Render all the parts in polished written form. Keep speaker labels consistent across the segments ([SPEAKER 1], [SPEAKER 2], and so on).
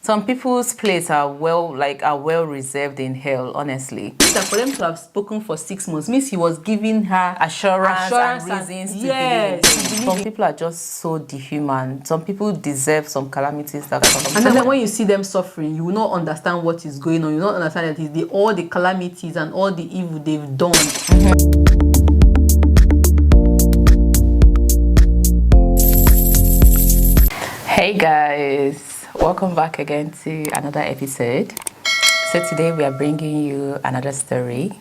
[SPEAKER 1] Some people's places are well reserved in hell, honestly. For them to have spoken for 6 months means he was giving her assurance and reasons to believe. Some people are just so dehuman. Some people deserve some calamities that come.
[SPEAKER 2] And then when you see them suffering, you will not understand what is going on. You will not understand that it's all the calamities and all the evil they've done.
[SPEAKER 1] Hey guys, welcome back again to another episode. So today we are bringing you another story,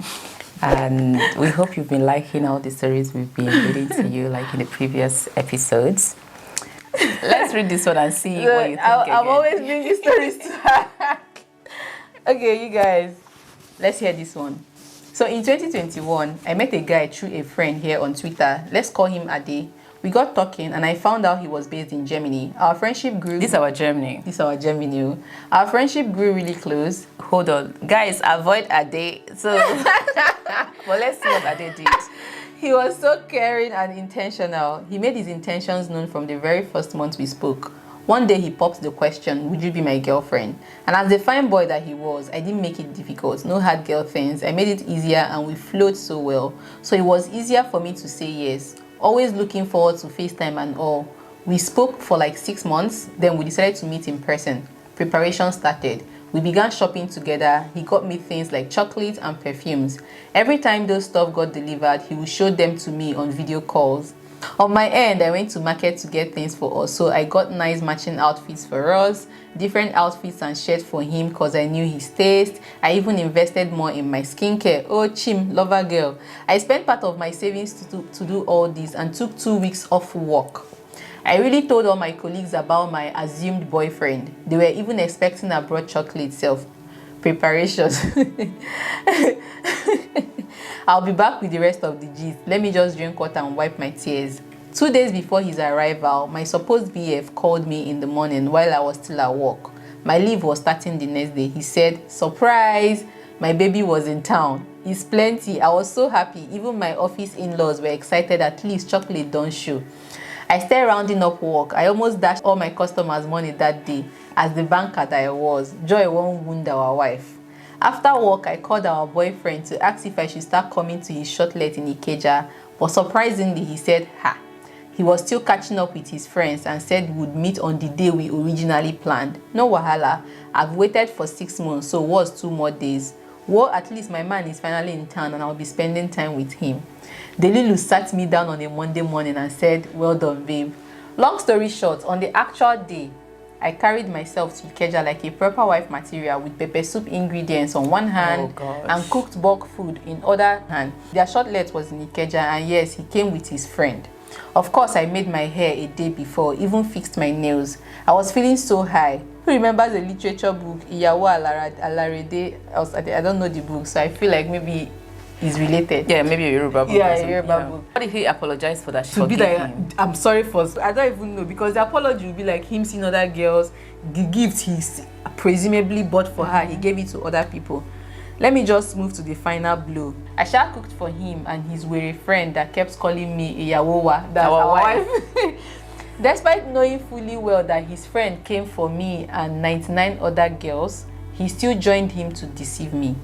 [SPEAKER 1] and we hope you've been liking all the stories we've been reading to you like in the previous episodes. Let's read this one and see what you think.
[SPEAKER 2] I'm always bringing stories to her. Okay, you guys, let's hear this one. So in 2021, I met a guy through a friend here on Twitter. Let's call him Ade. We got talking and I found out he was based in Germany. Our friendship grew...
[SPEAKER 1] This is our Germany.
[SPEAKER 2] Our friendship grew really close.
[SPEAKER 1] Hold on. Guys, avoid Ade. So, well, let's see what Ade did.
[SPEAKER 2] He was so caring and intentional. He made his intentions known from the very first month we spoke. One day he popped the question, would you be my girlfriend? And as the fine boy that he was, I didn't make it difficult. No hard girl things. I made it easier and we flowed so well. So it was easier for me to say yes. Always looking forward to FaceTime and all. We spoke for like 6 months, then we decided to meet in person. Preparation started. We began shopping together. He got me things like chocolates and perfumes. Every time those stuff got delivered, he would show them to me on video calls. On my end, I went to market to get things for us, so I got nice matching outfits for us, different outfits and shirts for him because I knew his taste. I even invested more in my skincare. Oh, chim, lover girl. I spent part of my savings to do all this and took 2 weeks off work. I really told all my colleagues about my assumed boyfriend. They were even expecting a brought chocolate self. Preparations. I'll be back with the rest of the gist. Let me just drink water and wipe my tears. 2 days before his arrival, my supposed BF called me in the morning while I was still at work. My leave was starting the next day. He said, surprise, my baby was in town. It's plenty. I was so happy. Even my office in-laws were excited. At least chocolate don't show. I started rounding up work. I almost dashed all my customers' money that day. As the banker that I was, joy won't wound our wife. After work, I called our boyfriend to ask if I should start coming to his shortlet in Ikeja, but surprisingly, he said, he was still catching up with his friends and said we would meet on the day we originally planned. No wahala. I've waited for 6 months, so what's 2 more days? Well, at least my man is finally in town and I'll be spending time with him. Delilu sat me down on a Monday morning and said, well done, babe. Long story short, on the actual day, I carried myself to Ikeja like a proper wife material with pepper soup ingredients on one hand and cooked bulk food in other hand. Their shortlet was in Ikeja and yes, he came with his friend. Of course, I made my hair a day before, even fixed my nails. I was feeling so high. Who remembers the literature book, Iyawo Alarede? I don't know the book, so I feel like maybe it's related.
[SPEAKER 1] Yeah, maybe a Yoruba book.
[SPEAKER 2] Yeah, a Yoruba book.
[SPEAKER 1] What if he apologized for that?
[SPEAKER 2] To be like, I'm sorry for... I don't even know, because the apology will be like him seeing other girls. The gift he presumably bought for her, he gave it to other people. Let me just move to the final blow. I shall cooked for him and his weary friend that kept calling me Iyawowa, that's our wife. Despite knowing fully well that his friend came for me and 99 other girls, he still joined him to deceive me.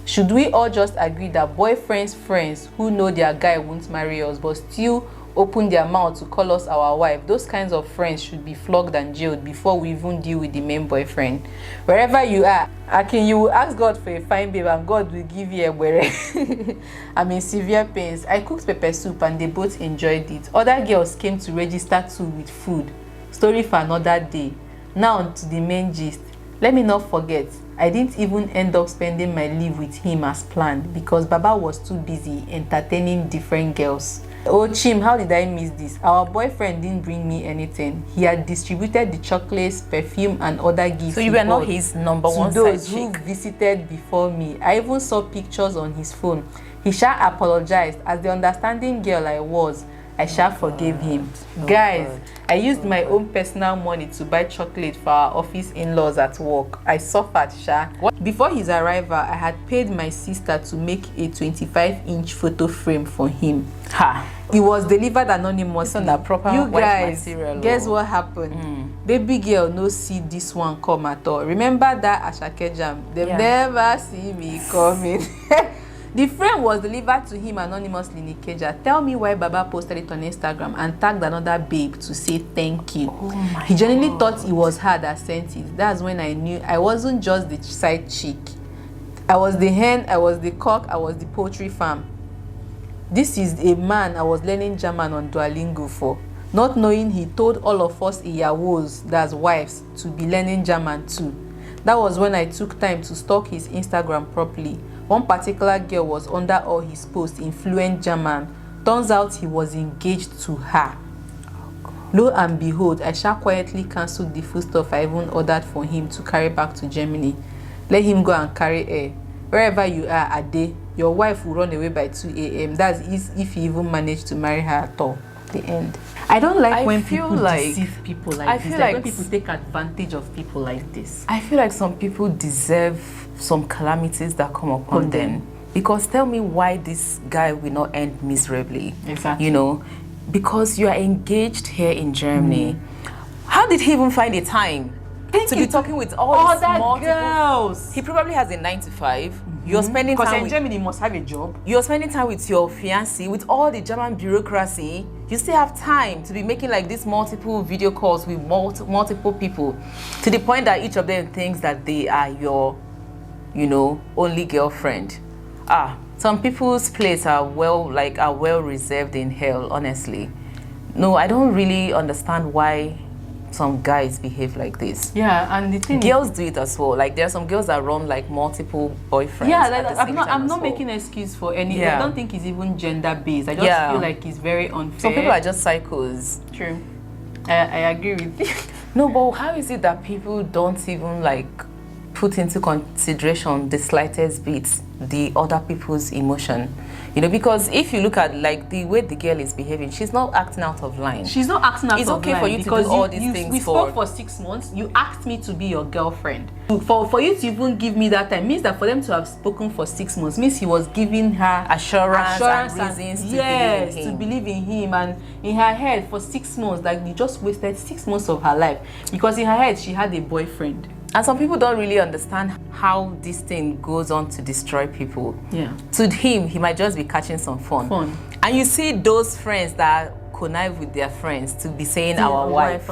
[SPEAKER 2] Should we all just agree that boyfriends' friends who know their guy won't marry us but still open their mouth to call us our wife, those kinds of friends should be flogged and jailed before we even deal with the main boyfriend? Wherever you are, Akin, you will ask God for a fine babe and God will give you a bere. I'm in severe pains. I cooked pepper soup and they both enjoyed it. Other girls came to register too with food. Story for another day. Now to the main gist. Let me not forget, I didn't even end up spending my leave with him as planned because Baba was too busy entertaining different girls. Oh Chim, how did I miss this? Our boyfriend didn't bring me anything. He had distributed the chocolates, perfume and other gifts.
[SPEAKER 1] So you were not his number one side
[SPEAKER 2] those who visited before me. I even saw pictures on his phone. He apologized. As the understanding girl I was, I shall forgive him.
[SPEAKER 1] Oh,
[SPEAKER 2] Guys,
[SPEAKER 1] God.
[SPEAKER 2] I used my own personal money to buy chocolate for our office in-laws at work. I suffered, Sha. Before his arrival, I had paid my sister to make a 25-inch photo frame for him.
[SPEAKER 1] Ha!
[SPEAKER 2] It was delivered anonymously.
[SPEAKER 1] It's not proper
[SPEAKER 2] You
[SPEAKER 1] wife
[SPEAKER 2] guys,
[SPEAKER 1] material,
[SPEAKER 2] guess
[SPEAKER 1] oh.
[SPEAKER 2] what happened? Baby girl no see this one come at all. Remember that Ashake jam? They never see me coming. The frame was delivered to him anonymously in Ikeja. Tell me why Baba posted it on Instagram and tagged another babe to say thank you.
[SPEAKER 1] Oh my
[SPEAKER 2] He genuinely
[SPEAKER 1] God.
[SPEAKER 2] thought it was her that sent it. That's when I knew I wasn't just the side chick. I was the hen, I was the cock, I was the poultry farm. This is a man I was learning German on Duolingo for. Not knowing he told all of us iyawos, that's wives, to be learning German too. That was when I took time to stalk his Instagram properly. One particular girl was under all his posts in fluent German. Turns out he was engaged to her. Lo and behold, I shall quietly cancelled the foodstuff I even ordered for him to carry back to Germany. Let him go and carry air. Wherever you are, Ade, your wife will run away by 2 a.m. That's if you even manage to marry her at all. The end. I don't like when people deceive people like this. Like when people take advantage of people like this.
[SPEAKER 1] I feel like some people deserve some calamities that come upon them. Because tell me why this guy will not end miserably.
[SPEAKER 2] Exactly.
[SPEAKER 1] You know, because you are engaged here in Germany. How did he even find a time to be talking with all these multiple
[SPEAKER 2] girls?
[SPEAKER 1] He probably has a 9 to 5. You're spending time
[SPEAKER 2] in Germany, must have a job.
[SPEAKER 1] You're spending time with your fiancé, with all the German bureaucracy. You still have time to be making like these multiple video calls with multiple people, to the point that each of them thinks that they are your, you know, only girlfriend. Some people's places are well reserved in hell, honestly. No, I don't really understand why some guys behave like this.
[SPEAKER 2] Yeah, and the thing
[SPEAKER 1] girls do it as well. Like there are some girls that run like multiple boyfriends.
[SPEAKER 2] Yeah, like, I'm not making an excuse for any. I don't think it's even gender based. I just feel like it's very unfair.
[SPEAKER 1] Some people are just psychos.
[SPEAKER 2] True. I agree with you.
[SPEAKER 1] No, but how is it that people don't even like put into consideration the slightest bit the other people's emotion? You know, because if you look at like the way the girl is behaving, she's not acting out of line.
[SPEAKER 2] She's not acting out of line.
[SPEAKER 1] It's okay for you to do all these things.
[SPEAKER 2] We spoke for 6 months. You asked me to be your girlfriend. For you to even give me that time means that for them to have spoken for 6 months means he was giving her
[SPEAKER 1] assurance and reasons
[SPEAKER 2] to believe in him. And in her head for 6 months, like you just wasted 6 months of her life because in her head she had a boyfriend.
[SPEAKER 1] And some people don't really understand how this thing goes on to destroy people.
[SPEAKER 2] Yeah.
[SPEAKER 1] To him, he might just be catching some fun. And you see those friends that connive with their friends to be saying our wife.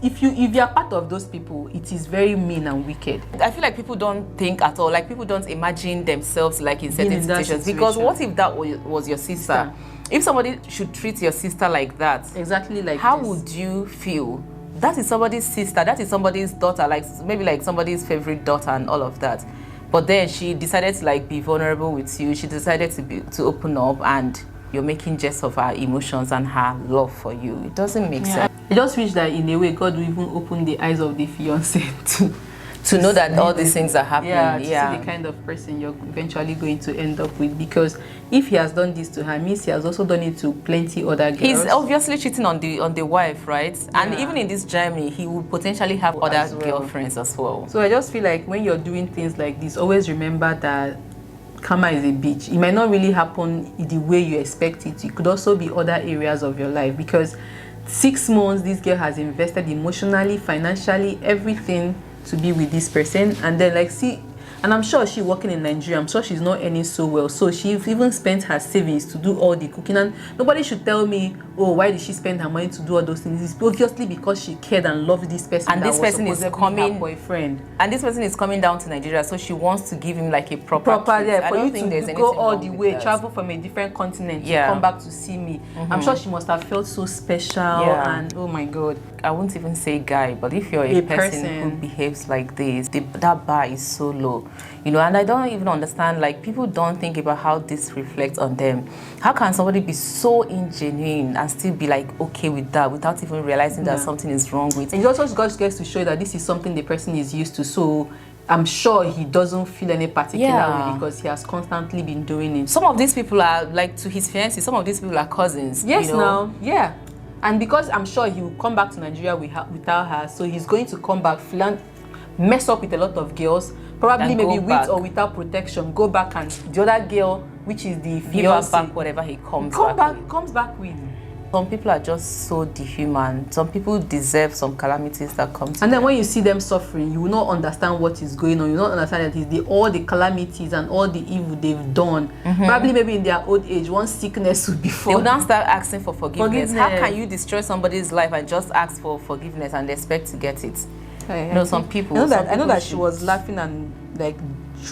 [SPEAKER 2] If you are part of those people, it is very mean and wicked.
[SPEAKER 1] I feel like people don't think at all. Like people don't imagine themselves like in certain situations. Because what if that was your sister? If somebody should treat your sister like that,
[SPEAKER 2] exactly like
[SPEAKER 1] how would you feel? That is somebody's sister, that is somebody's daughter, like maybe like somebody's favorite daughter and all of that. But then she decided to like be vulnerable with you. She decided to open up, and you're making jest of her emotions and her love for you. It doesn't make sense.
[SPEAKER 2] I just wish that in a way God will even open the eyes of the fiancé
[SPEAKER 1] to know that all these things are happening.
[SPEAKER 2] To see the kind of person you're eventually going to end up with. Because if he has done this to her, means he has also done it to plenty other girls.
[SPEAKER 1] He's obviously cheating on the wife, right? Yeah. And even in this Germany, he will potentially have other girlfriends as well.
[SPEAKER 2] So I just feel like when you're doing things like this, always remember that karma is a bitch. It might not really happen the way you expect it. It could also be other areas of your life, because 6 months this girl has invested emotionally, financially, everything to be with this person, and then like see, and I'm sure she working in Nigeria, I'm sure she's not earning so well, so she even spent her savings to do all the cooking. And nobody should tell me, oh, why did she spend her money to do all those things? It's obviously because she cared and loved this person,
[SPEAKER 1] and this person is coming,
[SPEAKER 2] her boyfriend,
[SPEAKER 1] and this person is coming down to Nigeria, so she wants to give him like a proper
[SPEAKER 2] yeah, for you to go all the way, travel from a different continent to come back to see me. I'm sure she must have felt so special, and oh my God.
[SPEAKER 1] I won't even say guy, but if you're a person who behaves like this, that bar is so low, you know. And I don't even understand, like people don't think about how this reflects on them. How can somebody be so ingenuine and still be like okay with that without even realizing that something is wrong with it?
[SPEAKER 2] And it also gets to show that this is something the person is used to, so I'm sure he doesn't feel any particular
[SPEAKER 1] Yeah.
[SPEAKER 2] way because he has constantly been doing it.
[SPEAKER 1] Some of these people are like, to his fiancé, some of these people are cousins.
[SPEAKER 2] Yes,
[SPEAKER 1] you know?
[SPEAKER 2] now, yeah. And because I'm sure he will come back to Nigeria without her, so he's going to come back, mess up with a lot of girls, probably maybe with or without protection, go back, and the other girl, which is the fiancé,
[SPEAKER 1] give her back whatever he comes
[SPEAKER 2] back with.
[SPEAKER 1] Some people are just so dehuman. Some people deserve some calamities that come to
[SPEAKER 2] And then
[SPEAKER 1] them.
[SPEAKER 2] when you see them suffering, you will not understand what is going on. You will not understand that it's all the calamities and all the evil they've done. Probably maybe in their old age, one sickness would be
[SPEAKER 1] They will now start asking for forgiveness. How
[SPEAKER 2] Forgiveness.
[SPEAKER 1] can you destroy somebody's life and just ask for forgiveness and expect to get it?
[SPEAKER 2] I
[SPEAKER 1] know some people.
[SPEAKER 2] I know that she was laughing and like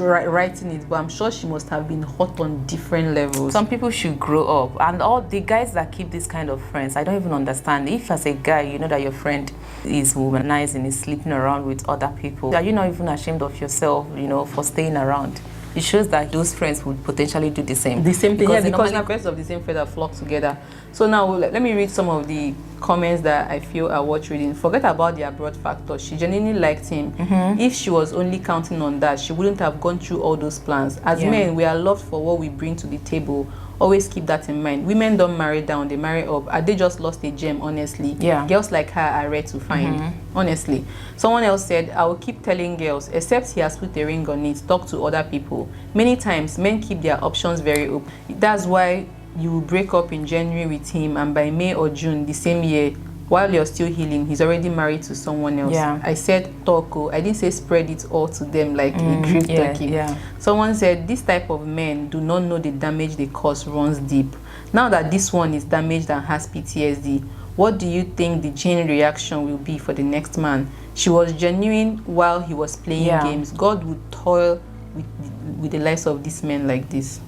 [SPEAKER 2] writing it, but I'm sure she must have been hot on different levels.
[SPEAKER 1] Some people should grow up, and all the guys that keep this kind of friends, I don't even understand. If as a guy you know that your friend is womanizing, is sleeping around with other people, are you not even ashamed of yourself, you know, for staying around? It shows that those friends would potentially do the same.
[SPEAKER 2] The same thing,
[SPEAKER 1] because
[SPEAKER 2] because the birds of the same feather flock together. So now let me read some of the comments that I feel are worth reading. Forget about the abroad factor. She genuinely liked him. If she was only counting on that, she wouldn't have gone through all those plans. As men, we are loved for what we bring to the table. Always keep that in mind. Women don't marry down, they marry up. Are they just lost a gem, honestly?
[SPEAKER 1] Yeah.
[SPEAKER 2] Girls like her are rare to find, honestly. Someone else said, I will keep telling girls, except he has put a ring on it, talk to other people. Many times, men keep their options very open. That's why you will break up in January with him, and by May or June the same year, while you're still healing, he's already married to someone else.
[SPEAKER 1] Yeah.
[SPEAKER 2] I said talk, I didn't say spread it all to them like a grief turkey.
[SPEAKER 1] Yeah.
[SPEAKER 2] Someone said this type of men do not know the damage they cause runs deep. Now that this one is damaged and has PTSD, what do you think the chain reaction will be for the next man? She was genuine while he was playing games. God would toil with the lives of these men like this.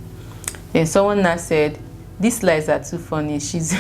[SPEAKER 2] Then someone now said, these lies are too funny. She's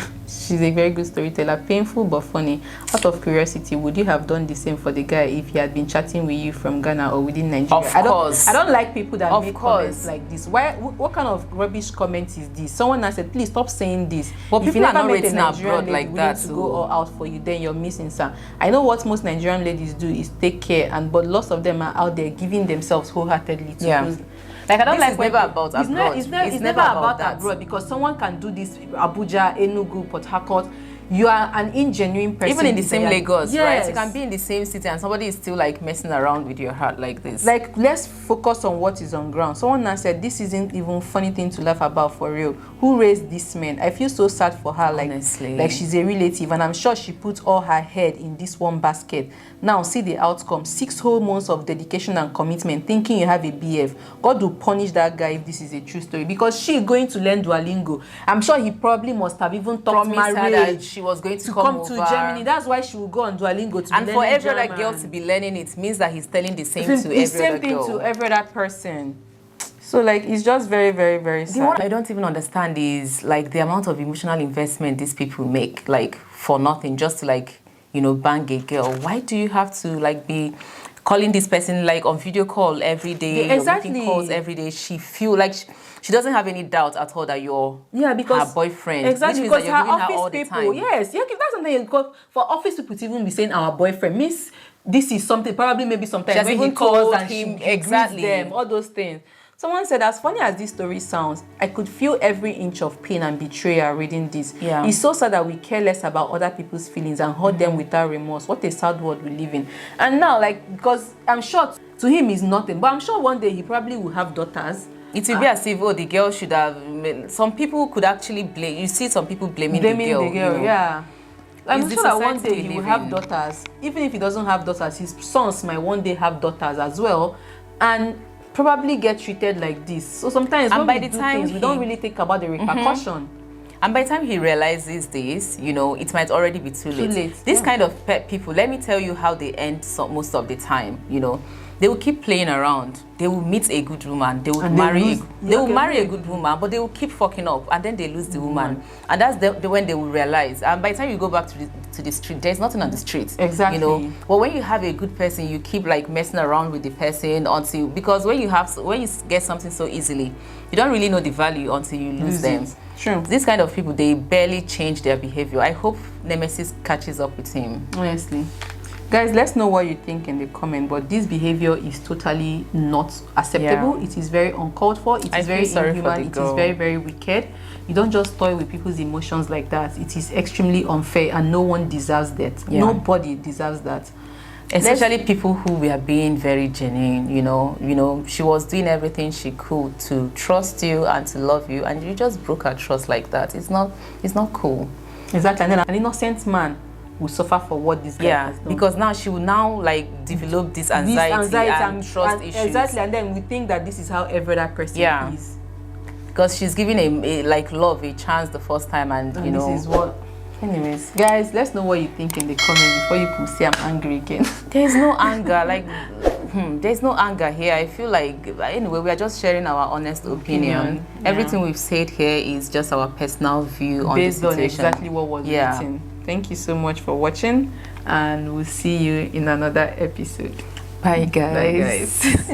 [SPEAKER 2] a very good storyteller. Painful but funny. Out of curiosity, would you have done the same for the guy if he had been chatting with you from Ghana or within Nigeria?
[SPEAKER 1] Of course.
[SPEAKER 2] I don't like people that make comments like this. What kind of rubbish comment is this? Someone has said, please stop saying this.
[SPEAKER 1] But
[SPEAKER 2] if
[SPEAKER 1] people
[SPEAKER 2] you
[SPEAKER 1] are
[SPEAKER 2] never
[SPEAKER 1] not
[SPEAKER 2] met a
[SPEAKER 1] rating
[SPEAKER 2] Nigerian
[SPEAKER 1] abroad
[SPEAKER 2] lady
[SPEAKER 1] like
[SPEAKER 2] willing
[SPEAKER 1] that.
[SPEAKER 2] to go all out for you, then you're missing some. I know what most Nigerian ladies do is take care, but lots of them are out there giving themselves wholeheartedly to those. Like I don't
[SPEAKER 1] this
[SPEAKER 2] like
[SPEAKER 1] is never about abroad.
[SPEAKER 2] It's never about abroad, because someone can do this Abuja, Enugu, Port Harcourt. You are an ingenuine person.
[SPEAKER 1] Even in the same Lagos, right?
[SPEAKER 2] Yes.
[SPEAKER 1] You can be in the same city and somebody is still like messing around with your heart like this.
[SPEAKER 2] Like, let's focus on what is on ground. Someone now said, this isn't even funny thing to laugh about for real. Who raised this man? I feel so sad for her.
[SPEAKER 1] Honestly.
[SPEAKER 2] Like she's a relative, and I'm sure she put all her head in this one basket. Now see the outcome. 6 whole months of dedication and commitment, thinking you have a BF. God will punish that guy if this is a true story, because she's going to learn Duolingo. I'm sure he probably must have even talked
[SPEAKER 1] Promised her that
[SPEAKER 2] marriage
[SPEAKER 1] she was going to
[SPEAKER 2] come
[SPEAKER 1] over
[SPEAKER 2] to Germany. That's why she will go on Duolingo to
[SPEAKER 1] and
[SPEAKER 2] be
[SPEAKER 1] for
[SPEAKER 2] learning
[SPEAKER 1] every other
[SPEAKER 2] German.
[SPEAKER 1] girl to be learning it means that he's telling the same
[SPEAKER 2] The
[SPEAKER 1] to every
[SPEAKER 2] same
[SPEAKER 1] other
[SPEAKER 2] thing
[SPEAKER 1] girl.
[SPEAKER 2] to every other person. So like, it's just very, very, very sad.
[SPEAKER 1] The one I don't even understand is like the amount of emotional investment these people make, like for nothing, just to like, you know, bang a girl. Why do you have to like be calling this person like on video call every day,
[SPEAKER 2] exactly.
[SPEAKER 1] making calls every day? She feel like she doesn't have any doubt at all that you're
[SPEAKER 2] because
[SPEAKER 1] her boyfriend.
[SPEAKER 2] Exactly,
[SPEAKER 1] which means
[SPEAKER 2] because
[SPEAKER 1] that you're
[SPEAKER 2] her
[SPEAKER 1] giving her
[SPEAKER 2] office
[SPEAKER 1] all the
[SPEAKER 2] people,
[SPEAKER 1] time.
[SPEAKER 2] yes, yeah, that's something. Because for office people to even be saying our boyfriend means this is something. Probably maybe sometimes when he calls and
[SPEAKER 1] him
[SPEAKER 2] she
[SPEAKER 1] exactly
[SPEAKER 2] greets them, all those things. Someone said, as funny as this story sounds, I could feel every inch of pain and betrayal reading this.
[SPEAKER 1] Yeah.
[SPEAKER 2] It's so sad that we care less about other people's feelings and hurt them without remorse. What a sad world we live in. And now, like, because I'm sure to him is nothing, but I'm sure one day he probably will have daughters.
[SPEAKER 1] It will be as if, the girl should have. Some people could actually blame. You see, some people blaming the girl.
[SPEAKER 2] You know? Yeah. I'm sure that one day he will have
[SPEAKER 1] in.
[SPEAKER 2] daughters. Even if he doesn't have daughters, his sons might one day have daughters as well, and probably get treated like this. So sometimes when we do things, we don't really think about the repercussion.
[SPEAKER 1] And by the time he realizes this, you know, it might already be too late. This kind of people, let me tell you how they end most of the time, you know. They will keep playing around. They will meet a good woman. They will marry a good woman, but they will keep fucking up, and then they lose the woman. And that's when they will realize. And by the time you go back to the street, there's nothing on the street.
[SPEAKER 2] Exactly.
[SPEAKER 1] You know. But when you have a good person, you keep like messing around with the person because when you get something so easily, you don't really know the value until you lose them.
[SPEAKER 2] True.
[SPEAKER 1] This kind of people, they barely change their behavior. I hope Nemesis catches up with him.
[SPEAKER 2] Honestly. Guys, let's know what you think in the comment, but this behavior is totally not acceptable. It is very uncalled for. It is very inhuman. It is very, very wicked. You don't just toy with people's emotions like that. It is extremely unfair, and no one deserves that. Nobody deserves that.
[SPEAKER 1] Especially people who were being very genuine, you know, she was doing everything she could to trust you and to love you, and you just broke her trust like that. It's not cool.
[SPEAKER 2] Exactly. And then an innocent man will suffer for what this guy has done.
[SPEAKER 1] Because now she will now like develop this anxiety and trust issues.
[SPEAKER 2] Exactly, and then we think that this is how every other person is.
[SPEAKER 1] Because she's giving a like love a chance the first time, and you know.
[SPEAKER 2] This is what. Anyways, guys, let's know what you think in the comments before you can say I'm angry again.
[SPEAKER 1] There's no anger, like there's no anger here. I feel like anyway, we are just sharing our honest opinion. Everything we've said here is just our personal view
[SPEAKER 2] based on exactly what was written. Thank you so much for watching, and we'll see you in another episode.
[SPEAKER 1] Bye guys.
[SPEAKER 2] Bye guys.